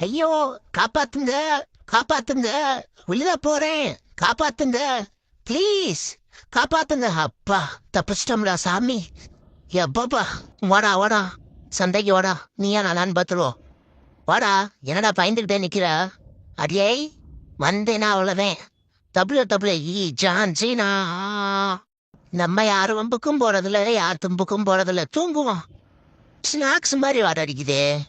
ஐயோ! காப்பாத்துங்க! காப்பாத்துங்க! வெளில போறேன்! காப்பாத்துங்க! ப்ளீஸ்! காப்பாத்துங்க! அப்பா! தப்பிச்சிட்டோம்டா சாமி! எப்பப்பா! வாடா வாடா! சண்டைக்கு வாடா! நீயா நானான்னு பாத்துருவோம். வாடா! என்னடா பயந்துகிட்டே நிக்கிற? அடேய்! வந்தேன்னா அவ்வளவுதான். WWE John Cena. நம்ம யார் வம்புக்கும் போறதில்ல, யார் தும்புக்கும் போறதில்ல. தூங்குவோம். ஸ்நாக்ஸ் மாதிரி வாட அடிக்குதே.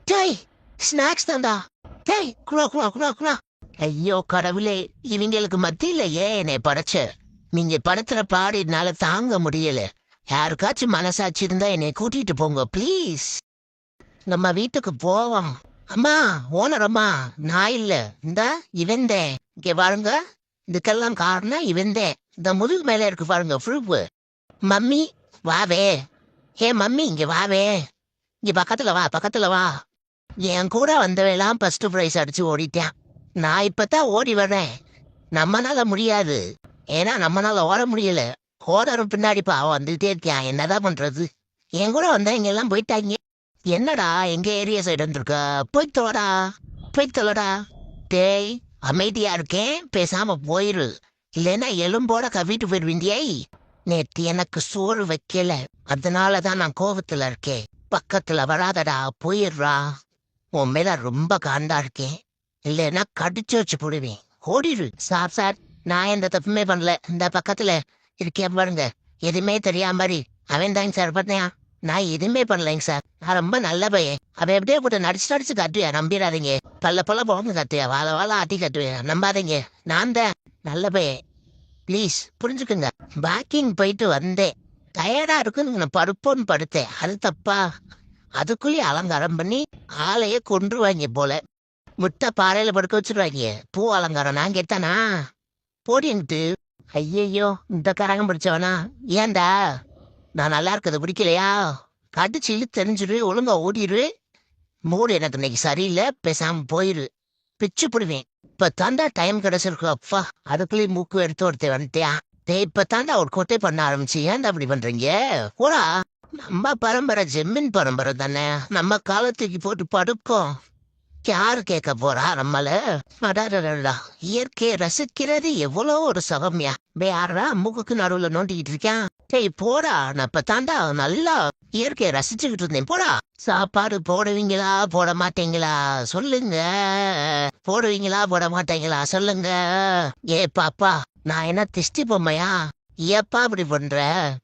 டேய்! ஸ்நாக்ஸ் தான்டா. டேய்! குளா குளா குளா குளா. ஐயோ கடவுளே! இவங்களுக்கு மத்தியிலயே என்னை படைச்ச. நீங்க படுத்துற பாடு என்னால தாங்க முடியல. யாருக்காச்சும் மனசாட்சி இருந்தா என்னை கூட்டிட்டு போங்க ப்ளீஸ். நம்ம வீட்டுக்கு போவோம். அம்மா! ஓனர் அம்மா! நான் இல்ல. இந்தா இவன்தேன். இங்க பாருங்க. இதுக்கெல்லாம் காரணம் இவன்தேன். இந்த முதுகு மேல இருக்கு பாருங்க ப்ரூஃப். மம்மி வாவே. ஏ மம்மி இங்க வாவே. இங்க பக்கத்துல வா பக்கத்துல வா. என் கூட வந்தவெல்லாம் ஃபர்ஸ்ட் ப்ரைஸ் அடிச்சு ஓடிட்டான். நான் இப்பதான் ஓடி வர்றேன். நம்மனால முடியாது. ஏன்னா நம்மனால ஓட முடியல. ஓடரும் பின்னாடி பாவம் வந்துகிட்டே இருக்கான். என்னதான் பண்றது? என் கூட வந்தவங்க எல்லாம் போயிட்டாங்க. என்னடா எங்க ஏரியா சைடு வந்திருக்க? போய் தொலைடா. போய் தொலைடா. டேய்! அமைதியா இருக்கேன். பேசாம போயிரு. இல்லைன்னா எலும்போட கவிட்டு போயிடுவீண்டியே. நேத்து எனக்கு சோறு வைக்கல. அதனாலதான் நான் கோவத்துல இருக்கேன். பக்கத்துல வராதடா. போயிடுறா. உன் மேல ரொம்ப காண்டா இருக்கேன். இல்லைன்னா கடிச்சு வச்சு போடுவேன். ஓடிடு. சார் நான் எந்த தப்புமே பண்ணல. இந்த பக்கத்துல இருக்கேன் பாருங்க. எதுவுமே தெரியாம மாதிரி அவன் தாங்க சார் பண்ணேன். நான் எதுவுமே பண்ணலைங்க சார். நான் ரொம்ப நல்ல பையன். அவன் எப்படியே கூட நடிச்சு கட்டுவேன். நம்பிடாதீங்க. பல்ல போங்க கட்டுவேன். வாழ ஆட்டி கட்டுவேன். நம்பாதீங்க. நான் தான் நல்ல பையன். ப்ளீஸ் புரிஞ்சுக்குங்க. வாக்கிங் போயிட்டு வந்தேன். டயர்டா இருக்குன்னு நான் படுப்போன்னு படுத்தேன். அது தப்பா? அதுக்குள்ளேயே அலங்காரம் பண்ணி ஆளையே கொன்றுவாங்க போல. முட்டை பாறையில படுக்க வச்சிருவாங்க. பூ அலங்காரம் நான் கேட்டானா? போடின்ட்டு. ஐயையோ இந்த கரகம் பிடிச்சவனா? ஏன்டா? நான் நல்லா இருக்கிறது பிடிக்கலையா? கடிச்சு தெரிஞ்சிரு. ஒழுங்கா ஓடிரு. மூடு எனக்கு இன்னைக்கு சரியில்லை. பேசாம போயிரு. பிச்சு பிடுவேன். இப்ப தாண்டா டைம் கிடைச்சிருக்கு. அப்பா! அதுக்குள்ளேயும் மூக்கு எடுத்து ஒருத்தர் வந்துட்டியான். இப்ப தாண்டா ஒரு கொட்டை பண்ண ஆரம்பிச்சு. ஏன்டா அப்படி பண்றீங்க? போடா. நம்ம பரம்பரை ஜெம்மின் பரம்பரை தானே. நம்ம காலத்துக்கு போட்டு படுப்போம். யாரு கேட்க போறா நம்மள? அடாடா! இயற்கையை ரசிக்கிறது எவ்வளோ ஒரு சுகம்யா. யாரா மூக்குக்கு நடுவுல நோண்டிக்கிட்டு இருக்கான்? டேய் போடா. நான் இப்ப தாண்டா நல்லா இயற்கையை ரசிச்சுக்கிட்டு இருந்தேன். போடா. சாப்பாடு போடுவீங்களா போட மாட்டீங்களா சொல்லுங்க. போடுவீங்களா போட மாட்டீங்களா சொல்லுங்க. ஏ பாப்பா, நான் என்ன திஷ்டி பொம்மையா? ஏப்பா அப்படி பண்ற?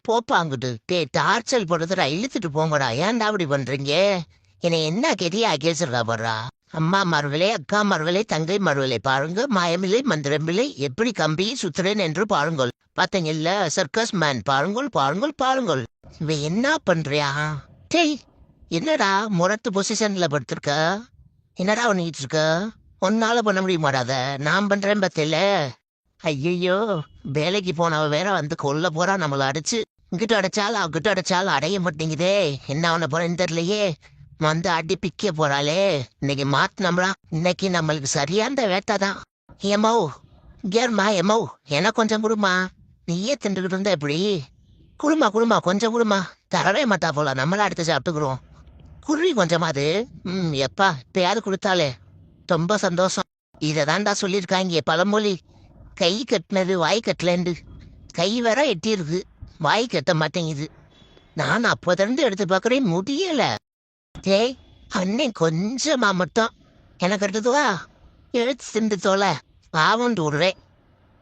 போப்பாங்கிட்டு. டார்ச்சல் போடுறதுடா. இழுத்துட்டு போங்கடா. ஏன்டா அப்படி பண்றீங்க? என்னை என்ன கெதியா கேசுறா போடுறா? அம்மா மறுவிலை, அக்கா மறுவிலை, தங்கை மறுவிலை பாருங்க. மாயமில்லை மந்திரமில்லை. எப்படி கம்பியை சுத்துறேன் என்று பாருங்கள். பாத்தீங்கல்ல சர்க்கஸ் மேன். பாருங்கள் பாருங்கள் பாருங்கள். இவன் என்ன பண்றியா? டேய்! என்னடா முரட்டு பொசிஷன்ல படுத்திருக்க? என்னடா பண்ணிட்டு இருக்க? ஒன்னால பண்ண முடிய மாட்டாத. நான் பண்றேன் பத்தில. ஐயையோ! வேலைக்கு போனவ வேற வந்து கொல்ல போறா நம்மள அடிச்சு. இங்கிட்ட அடைச்சாலும் அங்கிட்ட அடைச்சாலும் அடைய மாட்டேங்குதே. என்ன பண்ண போறேன்னு தெரியலையே. வந்து அடி பிக்க போறாளே. இன்னைக்கு மாத்தினம்ரா. இன்னைக்கு நம்மளுக்கு சரியான வேட்டாதான். ஏமோ கேர்மா ஏமோ எனக்கு கொஞ்சம் குடுமா. நீயே திண்டுகிட்டு இருந்தா எப்படி? குடுமா கொஞ்சம் குடுமா. தரவே மாட்டா போல. நம்மளா எடுத்து சாப்பிட்டுக்கிறோம். குருவி கொஞ்சமாது. எப்பா இப்பயாவது கொடுத்தாலே ரொம்ப சந்தோஷம். இதை தான்டா சொல்லியிருக்காங்க பழமொழி. கை கட்டினது வாய் கட்டலண்டு. கை வேற எட்டிருக்கு. வாய் கட்ட மாட்டேங்குது. நான் அப்போதிருந்து எடுத்து பார்க்குறேன் முடியல. டேய்! அண்ணன் கொஞ்சமா மட்டும் எனக்கு எடுத்துவா. எடுத்து திண்டு தோலை. பாவண்டு விடுறேன்.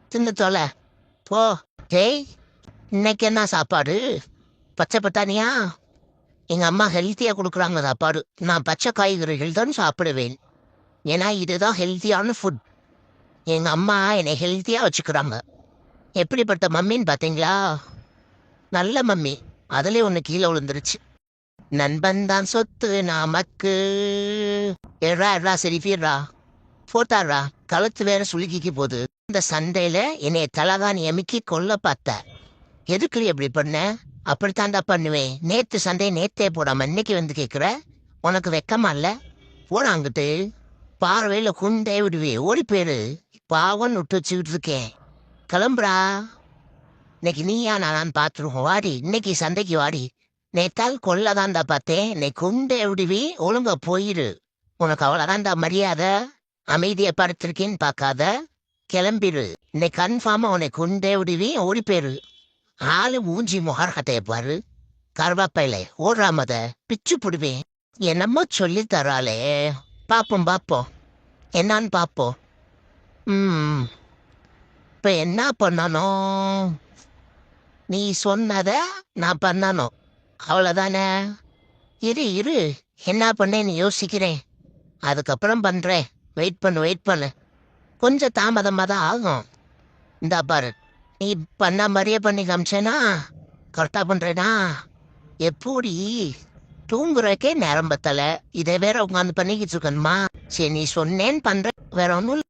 திண்டு தோலை. போ. டேய்! இன்னைக்கு என்ன சாப்பாடு? பச்சை பட்டாணியா? எங்க அம்மா ஹெல்த்தியா கொடுக்குறாங்க சாப்பாடு. நான் பச்சை காய்கறிகள் தான் சாப்பிடுவேன். ஏன்னா இதுதான் ஹெல்த்தியான ஃபுட். எங்க அம்மா என்னை ஹெல்த்தியா வச்சுக்கிறாங்க. எப்படிப்பட்ட மம்மின்னு பாத்தீங்களா? நல்ல மம்மி. அதுலயே ஒண்ணு கீழே விழுந்துருச்சு. நண்பன் தான் சொத்து நமக்கு. எறா சரிஃபியரா போட்டாரா. கழுத்து வேற சுளுக்கிக்கு போகுது. இந்த சண்டையில என்னைய தலகாணி அமைக்கி கொல்ல பார்த்த. எதுக்குள்ளி எப்படி பண்ண? அப்படித்தாண்டா பண்ணுவேன். நேத்து சண்டையை நேத்தே போடாம இன்னைக்கு வந்து கேட்குற. உனக்கு வெக்கமா இல்ல? போடாங்கிட்டு பார்வையில குண்டே விடுவே. ஓடி போயிரு. பாவம் விட்டு வச்சுக்கிட்டு இருக்கேன். கிளம்புறா. இன்னைக்கு நீயா நான் பார்த்துருவோம். வாடி இன்னைக்கு சண்டைக்கு வாடி. நேத்தால் கொள்ளதான்டா பார்த்தேன். இன்னைக்கு குண்டே விடுவி. ஒழுங்கா போயிரு. உனக்கு அவ்வளோதான்டா மரியாதை. அமைதியை படுத்திருக்கேன்னு பார்க்காத, கிளம்பிடு. இன்னைக்கு கன்ஃபார்மா உன்னை கொண்டே விடுவேன், ஓடி போயிரு. ஆளு மூஞ்சி முகர்கட்டைய பாரு, கருவாப்பையில ஓடுறாமத பிச்சு புடுவேன். என்னமோ சொல்லி தராளே, பாப்போம் பாப்போம், என்னான்னு பாப்போம். இப்ப என்ன பண்ணணும்? நீ சொன்னத நான் பண்ணணும், அவ்வளோதானே. இரு இரு, என்ன பண்ணேன்னு யோசிக்கிறேன், அதுக்கப்புறம் பண்றேன். வெயிட் பண்ணு. கொஞ்சம் தாமதமாக தான் ஆகும். இந்தா பாரு, நீ பண்ண மாதிரியே பண்ணி காமிச்சேனா, கரெக்டாக பண்ணுறேனா? எப்படி தூங்குறக்கே நேரம் பத்தலை, இதை வேற உட்காந்து பண்ணிக்கிட்டு இருக்கணுமா? சரி, நீ சொன்னேன்னு பண்ற, வேற ஒன்றும்